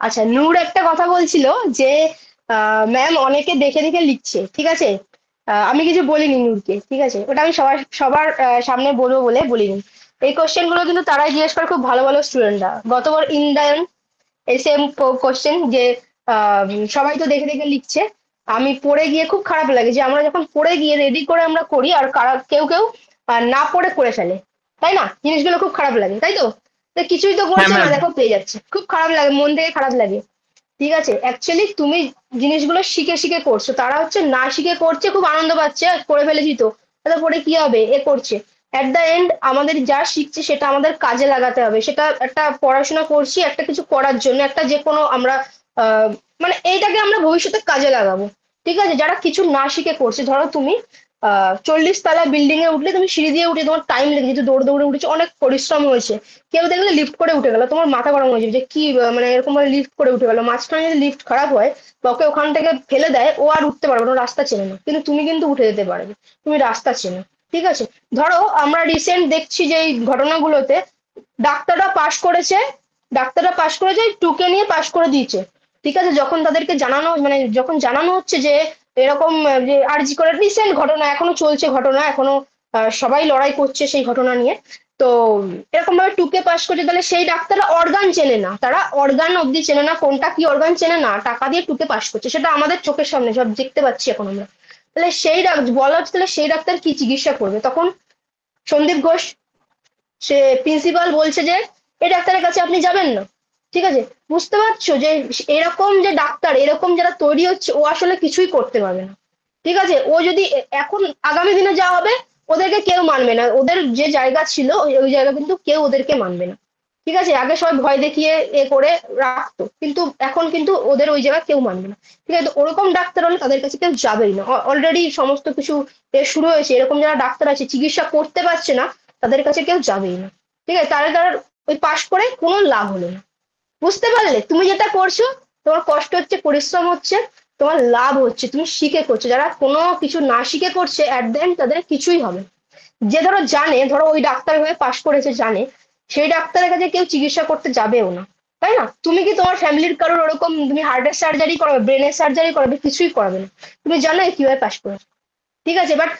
আচ্ছা, নূর একটা কথা বলছিল যে ম্যাম অনেকে দেখে দেখে লিখছে, ঠিক আছে। আমি কিছু বলিনি নূরকে, ঠিক আছে, ওটা আমি সবার সবার সামনে বলবো বলে বলিনি। এই কোশ্চেন গুলো কিন্তু তারাই জিজ্ঞেস করে, খুব ভালো ভালো স্টুডেন্টরা। গতবার ইন্দ্রায়ণ এই সেম কোশ্চেন যে সবাই তো দেখে দেখে লিখছে। আমি পড়ে গিয়ে খুব খারাপ লাগে যে আমরা যখন পড়ে গিয়ে রেডি করে আমরা করি, আর কেউ কেউ না পড়ে করে ফেলে, তাই না? জিনিসগুলো খুব খারাপ লাগে, তাই তো? তো কিছুই তো হ্যাঁ করছে না, ম্যাম। দেখো পেয়ে যাচ্ছে, খুব খারাপ লাগে, মন থেকে খারাপ লাগে। ঠিক আছে, অ্যাকচুয়ালি তুমি জিনিসগুলো শিখে শিখে করছো, তারা হচ্ছে না শিখে করছে, খুব আনন্দ পাচ্ছে, করে ফেলেছি তো, তাহলে পরে কি হবে, এ করছে। এট দ্য এন্ড আমাদের যা শিখছে সেটা আমাদের কাজে লাগাতে হবে, সেটা একটা পড়াশোনা করছি একটা কিছু করার জন্য, একটা যে কোনো আমরা আহ মানে এইটাকে আমরা ভবিষ্যতে কাজে লাগাবো। ঠিক আছে, যারা কিছু না শিখে করছে, ধরো তুমি 40 তলা বিল্ডিং এ উঠলে, তুমি সিঁড়ি দিয়ে উঠে তোমার টাইম লেগেছে, দৌড়ে দৌড়ে উঠেছে, অনেক পরিশ্রম হয়েছে। কেউ দেখলে লিফট করে উঠে গেল, তোমার মাথা গরম হয়ে যাবে যে কি মানে এরকম ভাবে লিফট করে উঠে গেল, মাঝখানে যদি লিফট খারাপ হয় বা ওকে ওখান থেকে ফেলে দেয়, ও আর উঠতে পারবে না, রাস্তা চেনে না, কিন্তু তুমি কিন্তু উঠে যেতে পারবে, তুমি রাস্তা চেনো। ঠিক আছে, ধরো আমরা রিসেন্ট দেখছি যে এই ঘটনাগুলোতে ডাক্তাররা পাশ করেছে, ডাক্তাররা পাশ করেছে টুকে নিয়ে পাশ করে দিয়েছে। ঠিক আছে, যখন তাদেরকে জানানো মানে যখন জানানো হচ্ছে যে এরকম যে আরজি করে রিসেন্ট ঘটনা এখনো চলছে, ঘটনা এখনো সবাই লড়াই করছে সেই ঘটনা নিয়ে। তো এরকম ভাবে টুকে পাস করছে, তাহলে সেই ডাক্তাররা অর্গান চেনে না, তারা অর্গান অব্দি চেনে না, কোনটা কি অর্গান চেনে না, টাকা দিয়ে টুকে পাস করছে, সেটা আমাদের চোখের সামনে সব দেখতে পাচ্ছি এখন আমরা। তাহলে সেই বলা হচ্ছে, তাহলে সেই ডাক্তার কি চিকিৎসা করবে তখন? সন্দীপ ঘোষ, সে প্রিন্সিপাল বলছে যে এই ডাক্তারের কাছে আপনি যাবেন না। ঠিক আছে, বুঝতে পারছো যে এরকম যে ডাক্তার এরকম যারা তৈরি হচ্ছে, ও আসলে কিছুই করতে পারবে না। ঠিক আছে, ও যদি এখন আগামী দিনে যা হবে, ওদেরকে কেউ মানবে না, ওদের যে জায়গা ছিল ওই জায়গা কিন্তু কেউ ওদেরকে মানবে না। ঠিক আছে, আগে সবাই ভয় দেখিয়ে এ করে রাখতো, কিন্তু এখন কিন্তু ওদের ওই জায়গা কেউ মানবে না। ঠিক আছে, তো ওরকম ডাক্তার হলে তাদের কাছে কেউ যাবেই না, অলরেডি সমস্ত কিছু শুরু হয়েছে, এরকম যারা ডাক্তার আছে চিকিৎসা করতে পারছে না, তাদের কাছে কেউ যাবেই না। ঠিক আছে, তাহলে তার ওই পাশ করে কোনো লাভ হলো না। বুঝতে পারলে তুমি যেটা করছো, তোমার কষ্ট হচ্ছে, পরিশ্রম হচ্ছে, তোমার লাভ হচ্ছে, তুমি শিখে করছো। যারা কোনো কিছু না শিখে করছে, অ্যাট দ্য এন্ড তাদের কিছুই হবে না। যে ধরো জানে, ধরো ওই ডাক্তার হয়ে পাশ করেছে জানে, সেই ডাক্তারের কাছে কেউ চিকিৎসা করতে যাবেও না। তাই না? তুমি কি তোমার ফ্যামিলির কারোর ওরকম তুমি হার্টের সার্জারি করাবে, ব্রেনের সার্জারি করাবে, কিছুই করাবে না, তুমি জানো কিভাবে পাশ করেছে। ঠিক আছে, বাট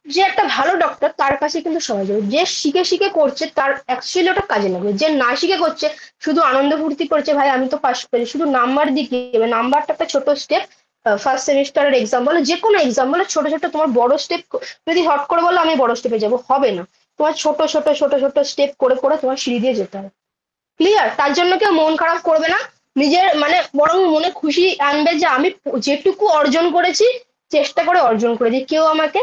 যে একটা ভালো ডক্টর তার কাছে কিন্তু সবাই যাবে, যে শিখে শিখে করছে তার অ্যাকচুয়ালি ওটা কাজে লাগবে, যে না শিখে করছে শুধু আনন্দ ফুর্তি করছে, ভাই আমি তো পাস করি, শুধু নাম্বার দিকে, নাম্বারটা একটা ছোট স্টেপ। ফার্স্ট সেমিস্টারের এক্সাম বলো, যে কোনো এক্সাম বলো, ছোট ছোট তোমার বড় স্টেপ, যদি হট করে বলো আমি বড় স্টেপে যাবো, হবে না। তোমার ছোট ছোট ছোট ছোট স্টেপ করে করে তোমার সিঁড়ি দিয়ে যেতে হবে। ক্লিয়ার? তার জন্য কেউ মন খারাপ করবে না, নিজের মানে বরং মনে খুশি আনবে যে আমি যেটুকু অর্জন করেছি চেষ্টা করে অর্জন করেছি, কেউ আমাকে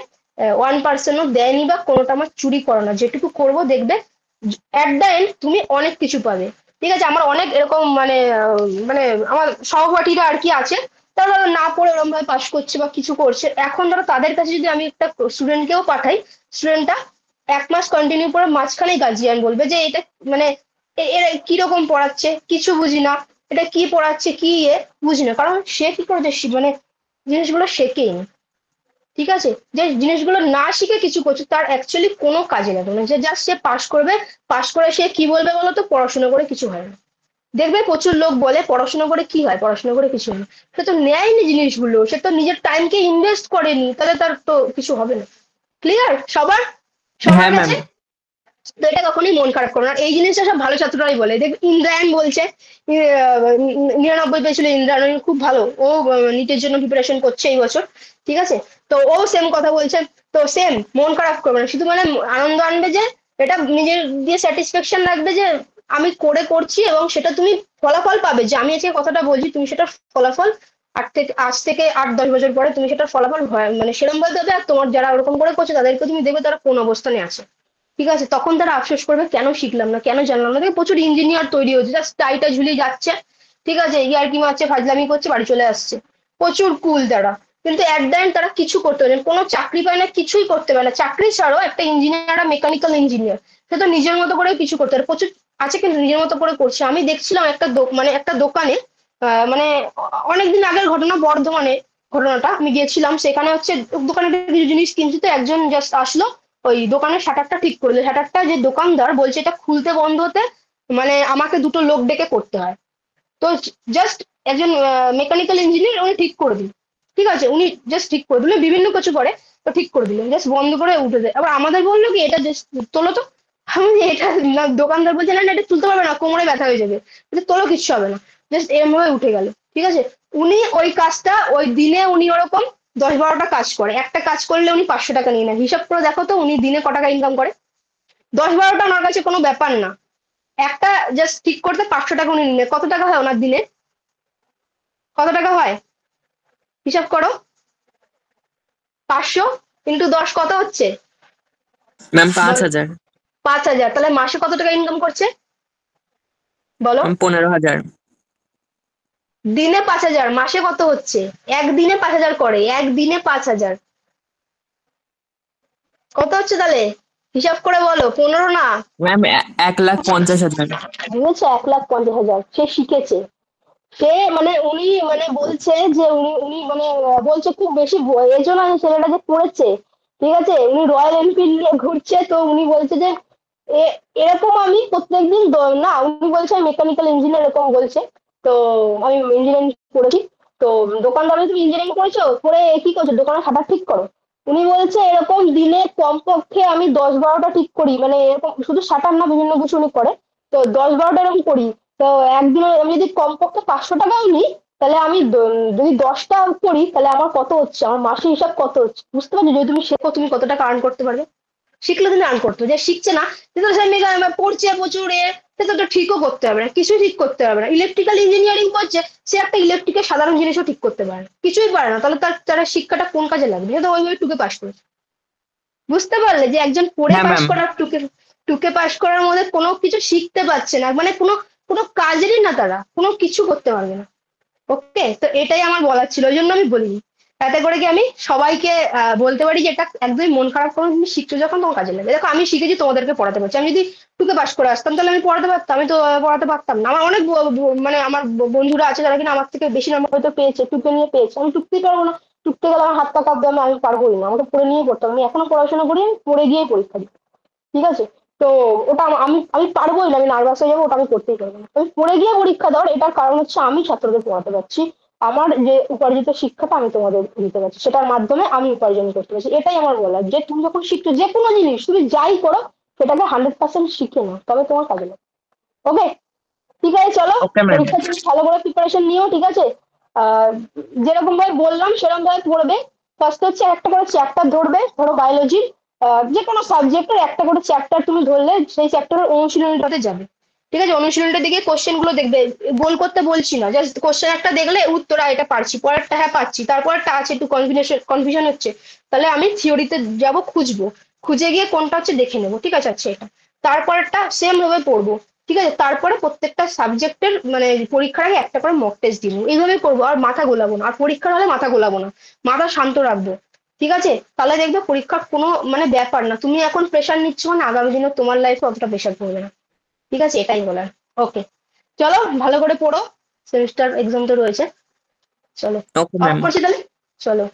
1%ও দেয়নি বা কোনোটা আমার চুরি করে না, যেটুকু করবো দেখবে এট দ্য এন্ড তুমি অনেক কিছু পাবে। ঠিক আছে, আমার অনেক এরকম মানে মানে আমার সহপাঠীরা আর কি আছে, তারা ধরো না পড়ে ওরকম ভাবে পাশ করছে বা কিছু করছে, এখন ধরো তাদের কাছে যদি আমি একটা স্টুডেন্টকেও পাঠাই, স্টুডেন্টটা 1 মাস কন্টিনিউ করে মাঝখানেই গার্জিয়ান বলবে যে এটা মানে এরা কিরকম পড়াচ্ছে কিছু বুঝি না, এটা কি পড়াচ্ছে কি বুঝি না, কারণ সে কি করে মানে জিনিসগুলো শেখেই না। ঠিক আছে, যে জিনিসগুলো না শিখে কিছু করছে তার অ্যাকচুয়ালি কোনো কাজে লাগবে না, যে জাস্ট সে পাশ করবে, পাশ করে সে কি বলবে বলো তো, পড়াশোনা করে কিছু হয় না। দেখবে প্রচুর লোক বলে পড়াশোনা করে কি হয়, পড়াশোনা করে কিছু হয় না। সে তো নেয়নি জিনিসগুলো, সে তো নিজের টাইমকে ইনভেস্ট করেনি, তাহলে তার তো কিছু হবে না। ক্লিয়ার সবার সবার হ্যাঁ ম্যাম। কাছে? তো এটা কখনোই মন খারাপ করো না, এই জিনিসটা সব ভালো ছাত্ররাই বলে। দেখ ইন্দ্রায়ণ বলছে 99 পেয়েছিল ইন্দ্রায়ণ, খুব ভালো, ও নিটের জন্য প্রিপারেশন করছে এই বছর। ঠিক আছে, তো ও সেম কথা বলছে। তো সেম মন খারাপ করবে না, শুধু মানে আনন্দ আনবে যে এটা নিজের দিয়ে স্যাটিসফ্যাকশন লাগবে যে আমি করে করছি, এবং সেটা তুমি ফলাফল পাবে, যে আমি আজকে কথাটা বলছি তুমি সেটার ফলাফল আজ থেকে 8-10 বছর পরে তুমি সেটার ফলাফল মানে সেরকম বলতে হবে, আর তোমার যারা ওরকম করে করছে তাদেরকে তুমি দেখবে তারা কোন অবস্থানে আছে। ঠিক আছে, তখন তারা আফসোস করবে কেন শিখলাম না, কেন জানলাম না। দেখে প্রচুর ইঞ্জিনিয়ার তৈরি হচ্ছে, জাস্ট টাইটা ঝুলিয়ে যাচ্ছে, ঠিক আছে, ইয়ার্কি মারছে, ফাজলামি করছে, বাড়ি চলে আসছে, প্রচুর কুল তারা। কিন্তু এট দ্য এন্ড তারা কিছু করতে পারে না, কোনো চাকরি পায় না, কিছুই করতে পারে না। চাকরি ছাড়াও একটা ইঞ্জিনিয়ার, মেকানিক্যাল ইঞ্জিনিয়ার, সে তো নিজের মতো করে কিছু করতে পারে, প্রচুর আছে কিন্তু নিজের মতো করে করছে। আমি দেখছিলাম একটা মানে একটা দোকানে, মানে অনেকদিন আগের ঘটনা, বর্ধমানে ঘটনাটা, আমি গিয়েছিলাম সেখানে, হচ্ছে দোকানে কিছু জিনিস কিনছি, তো একজন জাস্ট আসলো, ওই দোকানের শাটারটা ঠিক করলো, শাটারটা যে দোকানদার বলছে এটা খুলতে বন্ধ হতে মানে আমাকে দুটো লোক ডেকে করতে হয়। তো জাস্ট একজন মেকানিক্যাল ইঞ্জিনিয়ার উনি ঠিক করে দিল, ঠিক আছে, উনি জাস্ট ঠিক করে দিল, বিভিন্ন কিছু করে তো ঠিক করে দিলেন, জাস্ট বন্ধ করে উঠে দেয়। আবার আমাদের বললো কি এটা জাস্ট তোলো তো, আমি বলি, এটা না, দোকানদার বলছে না না, এটা তুলতে পারবে না, কোমরে ব্যথা হয়ে যাবে, বলছে তোলো, কিচ্ছু হবে না, জাস্ট এরম ভাবে উঠে গেল। ঠিক আছে, উনি ওই কাজটা ওই দিনে উনি ওরকম 10-12টা কাজ করে, একটা কাজ করলে উনি 500 টাকা নিয়ে নেয়। হিসাব করে দেখো তো উনি দিনে ক টাকা ইনকাম করে। 10-12টা ওনার কাছে কোনো ব্যাপার না, একটা জাস্ট ঠিক করতে 500 টাকা উনি নিলে কত টাকা হয় ওনার দিনে, কত টাকা হয় হিসাব করো। 500 × 10 কত হচ্ছে ম্যাম বলো? 5,000। 5,000, তাহলে মাসে কত টাকা ইনকাম করছে বলো? ম্যাম 15,000। দিনে 5,000, মাসে কত হচ্ছে? একদিনে 5,000 করে, একদিনে 5,000 কত হচ্ছে তাহলে? হিসাব করে বলো, 15 না? ম্যাম 1,50,000। বুঝেছো, 1,50,000 সে শিখেছে। সে মানে উনি মানে বলছে যে উনি উনি মানে বলছে খুব বেশি বয়সও না যে ছেলেটা যে করেছে, ঠিক আছে, উনি রয়্যাল এনফিল্ড নিয়ে ঘুরছে, তো উনি বলছে যে এরকম আমি প্রত্যেকদিন না, উনি বলছে আমি মেকানিক্যাল ইঞ্জিনিয়ার, এরকম বলছে। তো আমি ইঞ্জিনিয়ারিং করেছি। তো দোকানদার বলছে, তুমি ইঞ্জিনিয়ারিং করেছো, করে কি করছো, দোকানের শাটার ঠিক করো। উনি বলছে এরকম দিনে কমপক্ষে আমি 10-12টা ঠিক করি, মানে এরকম শুধু শাটার না, বিভিন্ন কিছু উনি করে। তো 10-12টা এরকম করি। তো একদিনে আমি যদি কমপক্ষে 500 টাকাও নিই, তাহলে আমি যদি 10টা করি, তাহলে আমার কত হচ্ছে, আমার মাসে হিসাব কত হচ্ছে, বুঝতে পারছো? যদি তুমি শেখো তুমি কত টাকা আর্ন করতে পারবে। শিখলে তুমি আর্ন করতে পারবে, যে শিখছে না সে তো সে পড়ছে প্রচুর সে তো ঠিকও করতে পারবে না, কিছুই ঠিক করতে পারবে না। ইলেকট্রিক্যাল ইঞ্জিনিয়ারিং করছে, সে একটা ইলেকট্রিকের সাধারণ জিনিসও ঠিক করতে পারে না, কিছুই পারে না, তাহলে তার শিক্ষাটা কোন কাজে লাগবে? সে তো ওইভাবে টুকে পাশ করেছে। বুঝতে পারলে যে একজন পড়ে হ্যাঁ পাশ ম্যাম। করার টুকে টুকে পাশ করার মধ্যে কোনো কিছু শিখতে পারছে না, মানে কোনো কোনো কাজেরই না, তারা কোনো কিছু করতে পারবে না। ওকে, তো এটাই আমার বলার ছিল, ওই জন্য আমি বলিনি। তাতে করে কি আমি সবাইকে বলতে পারি যে এটা একদমই মন খারাপ করো, তুমি শিখছো যখন তোমার কাজে লাগবে। দেখো আমি শিখেছি, তোমাদেরকে পড়াতে পারছি। আমি যদি টুকে পাশ করে আসতাম তাহলে আমি পড়াতে পারতাম, আমি তো পড়াতে পারতাম না। আমার অনেক মানে আমার বন্ধুরা আছে যারা কিনা আমার থেকে বেশি নম্বর হয়তো পেয়েছে, টুকে নিয়ে পেয়েছে, আমি টুকতেই পারবো না। টুকতে গেলে আমার হাত পা কাঁপবে, আমি পারবোই না, আমাকে পড়ে নিয়ে পড়তাম। আমি এখনো পড়াশোনা করি, আমি পড়ে গিয়ে পরীক্ষা দিই, ঠিক আছে। তো ওটা আমি আমি পারবোই না, আমি নার্ভাস হয়ে যাবো, ওটা আমি করতেই পারবো না। আমি পড়ে গিয়ে পরীক্ষা দেওয়ার এটার কারণ হচ্ছে আমি ছাত্রদের পড়াতে পারছি, আমার যে উপার্জিত শিক্ষাটা আমি তোমাদের দিতে পারছি, সেটার মাধ্যমে আমি উপার্জন করতে পারছি। এটাই আমার বলার, যে তুমি যখন শিখছো যে কোনো জিনিস, তুমি যাই করো, সেটাকে 100% শিখে নাও, তবে তোমার কাজে লাগবে। ওকে, ঠিক আছে, চলো। Okay ma'am. পরীক্ষার জন্য ভালো করে প্রিপারেশন নিও, ঠিক আছে। আহ যেরকম ভাবে বললাম সেরকম ভাবে পড়বে। ফার্স্ট হচ্ছে একটা করে চ্যাপ্টার ধরবে, ধরো বায়োলজি, যে কোনো সাবজেক্টের একটা করে চ্যাপ্টার তুমি ধরলে সেই চ্যাপ্টারের অনুশীলনীটাতে যাবে, ঠিক আছে। অনুশীলনটা দিকে কোশ্চেন গুলো দেখবে, গোল করতে বলছি না, জাস্ট কোশ্চেন একটা দেখলে উত্তর এটা পারছি, পরেরটা হ্যাঁ পারছি, তারপরটা আছে একটু কনফিউশন হচ্ছে, তাহলে আমি থিওরিতে যাব, খুঁজবো, খুঁজে গিয়ে কোনটা হচ্ছে দেখে নেবো, ঠিক আছে, আচ্ছা এটা। তারপরটা সেম ভাবে পড়বো, ঠিক আছে। তারপরে প্রত্যেকটা সাবজেক্টের মানে পরীক্ষার আগে একটা করে মক টেস্ট দিব, এইভাবে করবো, আর মাথা গোলাবো না, আর পরীক্ষার হলে মাথা গোলাবো না, মাথা শান্ত রাখবো, ঠিক আছে। তাহলে দেখবে পরীক্ষার কোনো মানে ব্যাপার না, তুমি এখন প্রেশার নিচ্ছ মানে আগামী দিনে তোমার লাইফে অতটা প্রেশার পড়বে না, ঠিক আছে, এটাই বলার। ওকে, চলো ভালো করে পড়ো, সেমিস্টার এক্সাম তো রয়েছে। চলো, ওকে অফ ম্যাম। করছি তাহলে, চলো।